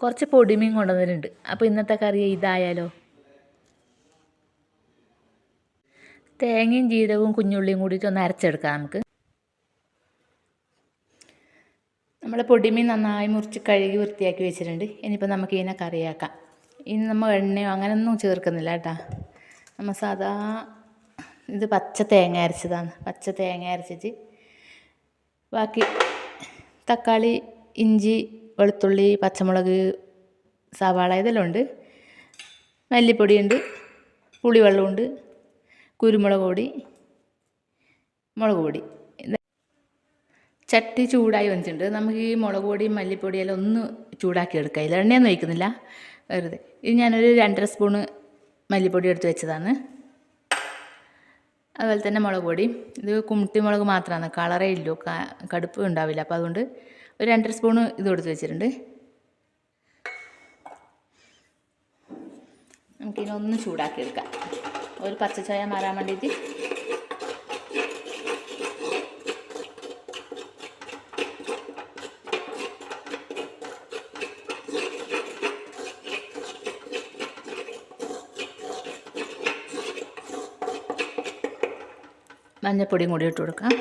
കുറച്ച് പൊടിമീൻ കൊണ്ടുവന്നിട്ടുണ്ട്. അപ്പോൾ ഇന്നത്തെ കറി ഇതായാലോ. തേങ്ങയും ജീരകവും കുഞ്ഞുള്ളിയും കൂടിയിട്ട് ഒന്ന് അരച്ചെടുക്കാം നമുക്ക്. നമ്മൾ പൊടിമീൻ നന്നായി മുറിച്ച് കഴുകി വൃത്തിയാക്കി വെച്ചിട്ടുണ്ട്. ഇനിയിപ്പോൾ നമുക്ക് ഇതിനെ കറിയാക്കാം. ഇനി നമ്മൾ എണ്ണയോ അങ്ങനെയൊന്നും ചേർക്കുന്നില്ല കേട്ടോ. നമ്മൾ സാധാ ഇത് പച്ച തേങ്ങ അരച്ചതാണ്. പച്ച തേങ്ങ അരച്ചിട്ട് ബാക്കി തക്കാളി, ഇഞ്ചി, വെളുത്തുള്ളി, പച്ചമുളക്, സവാള ഇതെല്ലാം ഉണ്ട്. മല്ലിപ്പൊടിയുണ്ട്, പുളിവെള്ളമുണ്ട്, കുരുമുളക് പൊടി, മുളക് പൊടി. ചട്ടി ചൂടായി വന്നിട്ടുണ്ട്. നമുക്ക് ഈ മുളക് പൊടിയും മല്ലിപ്പൊടിയെല്ലാം ഒന്ന് ചൂടാക്കി എടുക്കാം. ഇതിൽ എണ്ണയൊന്നും ഒഴിക്കുന്നില്ല, വെറുതെ. ഇത് ഞാനൊരു 2.5 സ്പൂണ് മല്ലിപ്പൊടി എടുത്ത് വെച്ചതാണ്. അതുപോലെ തന്നെ മുളക് പൊടി. ഇത് കുമിട്ടി മുളക് മാത്രമാണ്, കളറേ ഇല്ലൂ, കടുപ്പ് ഉണ്ടാവില്ല. അപ്പോൾ അതുകൊണ്ട് ഒരു 2.5 സ്പൂണ് ഇത് എടുത്ത് വെച്ചിട്ടുണ്ട്. നമുക്കിനൊന്ന് ചൂടാക്കി എടുക്കാം, ഒരു പച്ചച്ചോയ മാറാൻ വേണ്ടിയിട്ട്. മഞ്ഞൾപ്പൊടിയും കൂടി ഇട്ട് കൊടുക്കാം.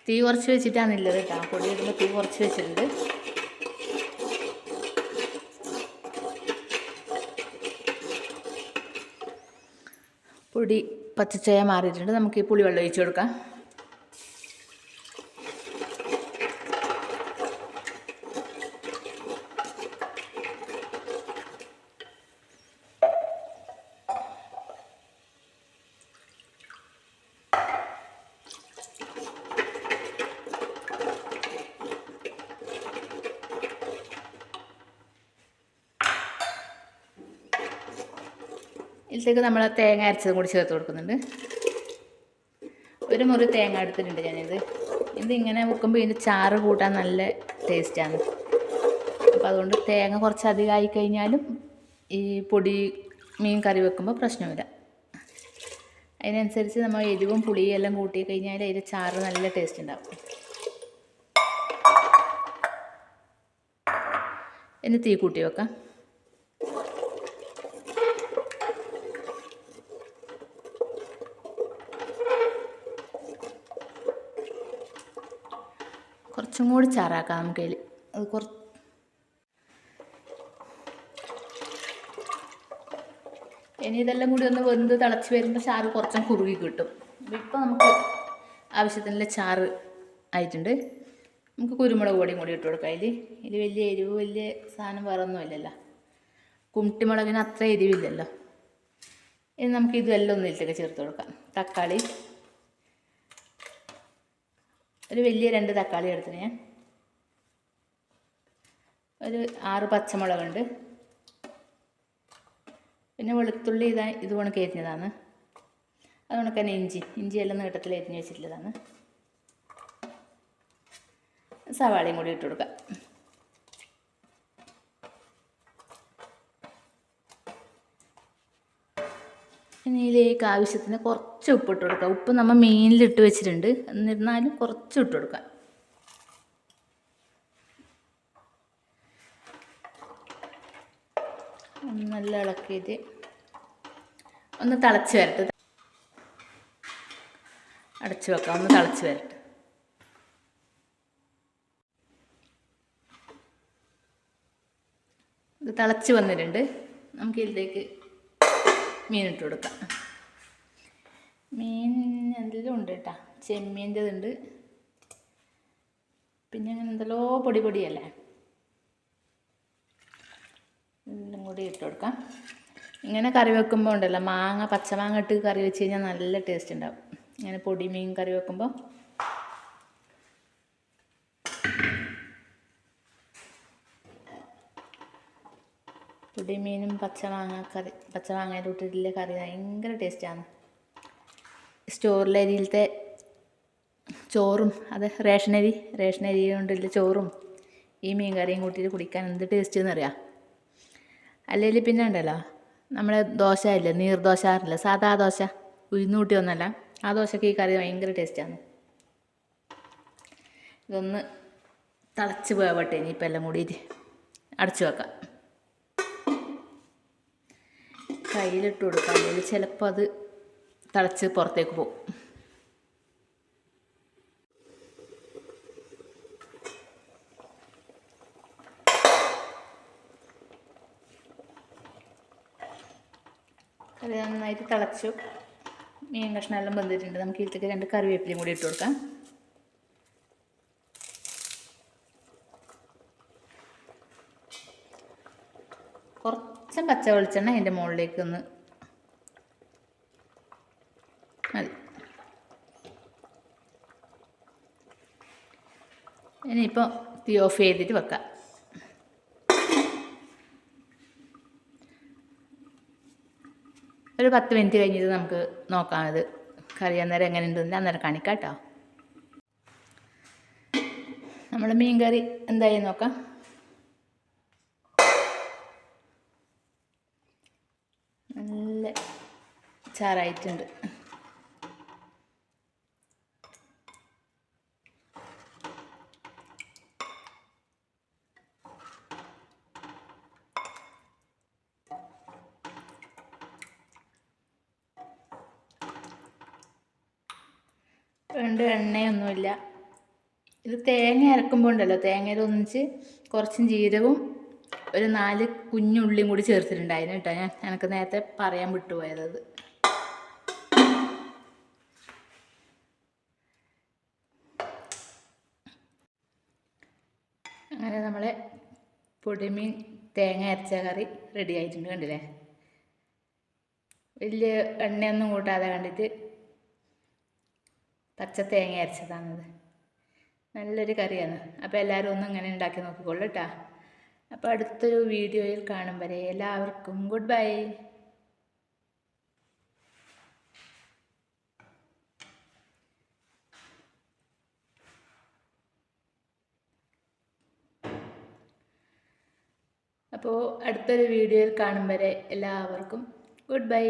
തീ കുറച്ച് വെച്ചിട്ടാണുള്ളത് കേട്ടോ. പൊടി ഇടുമ്പോൾ തീ കുറച്ച് വെച്ചിട്ടുണ്ട്. പൊടി പച്ചച്ചോയ മാറിയിട്ടുണ്ട്. നമുക്ക് ഈ പുളിവെള്ളം ഒഴിച്ച് കൊടുക്കാം. ഇതിലേക്ക് നമ്മൾ തേങ്ങ അരച്ചതും കൂടി ചേർത്ത് കൊടുക്കുന്നുണ്ട്. ഒരു മുറി തേങ്ങ എടുത്തിട്ടുണ്ട് ഞാനിത്. ഇതിങ്ങനെ വെക്കുമ്പോൾ ഇതിൻ്റെ ചാറ് കൂട്ടാൻ നല്ല ടേസ്റ്റാണ്. അപ്പോൾ അതുകൊണ്ട് തേങ്ങ കുറച്ച് അധികമായി കഴിഞ്ഞാലും ഈ പൊടി മീൻ കറി വെക്കുമ്പോൾ പ്രശ്നമില്ല. അതിനനുസരിച്ച് നമ്മൾ എരിവും പുളിയും എല്ലാം കൂട്ടി കഴിഞ്ഞാൽ അതിൻ്റെ ചാറ് നല്ല ടേസ്റ്റ് ഉണ്ടാവും. ഇനി തീ കൂട്ടി വെക്കാം. കുറച്ചും കൂടി ചാറാക്കാം നമുക്ക് അതിൽ. അത് ഇനി ഇതെല്ലാം കൂടി ഒന്ന് വെന്ത് തിളച്ച് വരുമ്പോൾ ചാറ് കുറച്ചും കുറുകി കിട്ടും. ഇപ്പോൾ നമുക്ക് ആവശ്യത്തിനുള്ള ചാറ് ആയിട്ടുണ്ട്. നമുക്ക് കുരുമുളക് പൊടിയും കൂടി ഇട്ട് കൊടുക്കാം. ഇതിൽ വലിയ എരിവ് വലിയ സാധനം വേറെ ഒന്നുമില്ലല്ലോ. കുമിട്ടിമുളകിന് അത്ര എരിവില്ലല്ലോ. ഇനി നമുക്ക് ഇതെല്ലാം ഒന്ന് ഇതിലേക്ക് ചേർത്ത് കൊടുക്കാം. തക്കാളി, ഒരു വലിയ 2 തക്കാളി എടുത്തിന് ഞാൻ. ഒരു 6 പച്ചമുളകുണ്ട്. പിന്നെ വെളുത്തുള്ളി ഇത് കണക്ക് എരിഞ്ഞതാണ്. അത് കണക്ക് തന്നെ ഇഞ്ചിയെല്ലാം നീട്ടത്തിൽ എരിഞ്ഞ് വെച്ചിട്ടുള്ളതാണ്. സവാളയും കൂടി ഇട്ട് കൊടുക്കാം. ഇനി ഇതിലേക്ക് ആവശ്യത്തിന് കുറച്ച് ഉപ്പ് ഇട്ട് കൊടുക്കാം. ഉപ്പ് നമ്മൾ മീനിലിട്ട് വെച്ചിട്ടുണ്ട്, എന്നിരുന്നാലും കുറച്ച് ഇട്ട് കൊടുക്കാം. നല്ല ഇളക്കിയിട്ട് ഒന്ന് തിളച്ച് വരട്ടെ. അടച്ച് വെക്കാം, ഒന്ന് തിളച്ച് വരട്ടെ. ഇത് തിളച്ച് വന്നിട്ടുണ്ട്. നമുക്ക് ഇതിലേക്ക് മീനിട്ട് കൊടുക്കാം. മീൻ എന്തെല്ലാം ഉണ്ട് കേട്ടോ. ചെമ്മീൻ്റെതുണ്ട്, പിന്നെ അങ്ങനെ എന്തെല്ലോ പൊടിയല്ലേ, എല്ലാം കൂടി ഇട്ട് കൊടുക്കാം. ഇങ്ങനെ കറി വെക്കുമ്പോൾ ഉണ്ടല്ലോ, പച്ചമാങ്ങ ഇട്ട് കറി വെച്ച് കഴിഞ്ഞാൽ നല്ല ടേസ്റ്റ് ഉണ്ടാവും. ഇങ്ങനെ പൊടി മീൻ കറി വെക്കുമ്പോൾ. പൊടിമീനും പച്ചമാങ്ങയുടെ ഇട്ടിട്ടുള്ള കറി ഭയങ്കര ടേസ്റ്റാണ്. സ്റ്റോറിലെ അരിയിലത്തെ ചോറും, അത് റേഷനരി കൊണ്ടുള്ള ചോറും ഈ മീൻ കറിയും കൂട്ടിയിട്ട് കുടിക്കാൻ എന്ത് ടേസ്റ്റ് എന്നറിയാം. അല്ലെങ്കിൽ പിന്നെ ഉണ്ടല്ലോ നമ്മളെ ദോശ ഇല്ലേ, നീർദോശ അറിയില്ല, സാധാ ദോശ, ഉഴുന്നൂട്ടി ഒന്നല്ല, ആ ദോശക്ക് ഈ കറി ഭയങ്കര ടേസ്റ്റാണ്. ഇതൊന്ന് തിളച്ച് വേവട്ടെ ഇനിയിപ്പോൾ എല്ലാം കൂടിയിട്ട് അടച്ചു വെക്കാം. കയ്യിലിട്ട് കൊടുക്കാം, അല്ലെങ്കിൽ ചിലപ്പോൾ അത് തിളച്ച് പുറത്തേക്ക് പോകും. കറി നന്നായിട്ട് തിളച്ചു, മീൻ കഷ്ണമെല്ലാം വെന്തിട്ടുണ്ട്. നമുക്ക് ഇതിലേക്ക് 2 കറിവേപ്പിലയും കൂടി ഇട്ട് കൊടുക്കാം. കുറച്ച് പച്ച വെളിച്ചെണ്ണ അതിൻ്റെ മുകളിലേക്ക് ഒന്ന് മതി. ഇനിയിപ്പോൾ തീ ഓഫ് ചെയ്തിട്ട് വെക്കാം. ഒരു 10 മിനിറ്റ് കഴിഞ്ഞിട്ട് നമുക്ക് നോക്കാം ഇത് കറി അന്നേരം എങ്ങനെ ഉണ്ടെന്ന് അന്നേരം കാണിക്കാം കേട്ടോ. നമ്മൾ മീൻ കറി എന്തായി നോക്കാം. നല്ല ചാറായിട്ടുണ്ട്. വേണ്ട എണ്ണയൊന്നുമില്ല. ഇത് തേങ്ങ അരക്കുമ്പോൾ ഉണ്ടല്ലോ, തേങ്ങയിൽ ഒന്നിച്ച് കുറച്ചും ജീരകവും ഒരു 4 കുഞ്ഞുള്ളിയും കൂടി ചേർത്തിട്ടുണ്ടായിരുന്നു കേട്ടോ. എനിക്ക് നേരത്തെ പറയാൻ വിട്ടുപോയത്. അങ്ങനെ നമ്മളെ പൊടിമീൻ തേങ്ങ അരച്ച കറി റെഡി ആയിട്ടുണ്ട്. കണ്ടില്ലേ, വലിയ എണ്ണയൊന്നും കൂട്ടാതെ കണ്ടിട്ട് പച്ച തേങ്ങ അരച്ചതാണത്. നല്ലൊരു കറിയാണ്. അപ്പോൾ എല്ലാവരും ഒന്നും ഇങ്ങനെ ഉണ്ടാക്കി നോക്കിക്കോളൂ കേട്ടോ. അപ്പോൾ അടുത്തൊരു വീഡിയോയിൽ കാണും വരെ എല്ലാവർക്കും ഗുഡ് ബൈ. അപ്പോൾ അടുത്തൊരു വീഡിയോയിൽ കാണും വരെ എല്ലാവർക്കും ഗുഡ് ബൈ.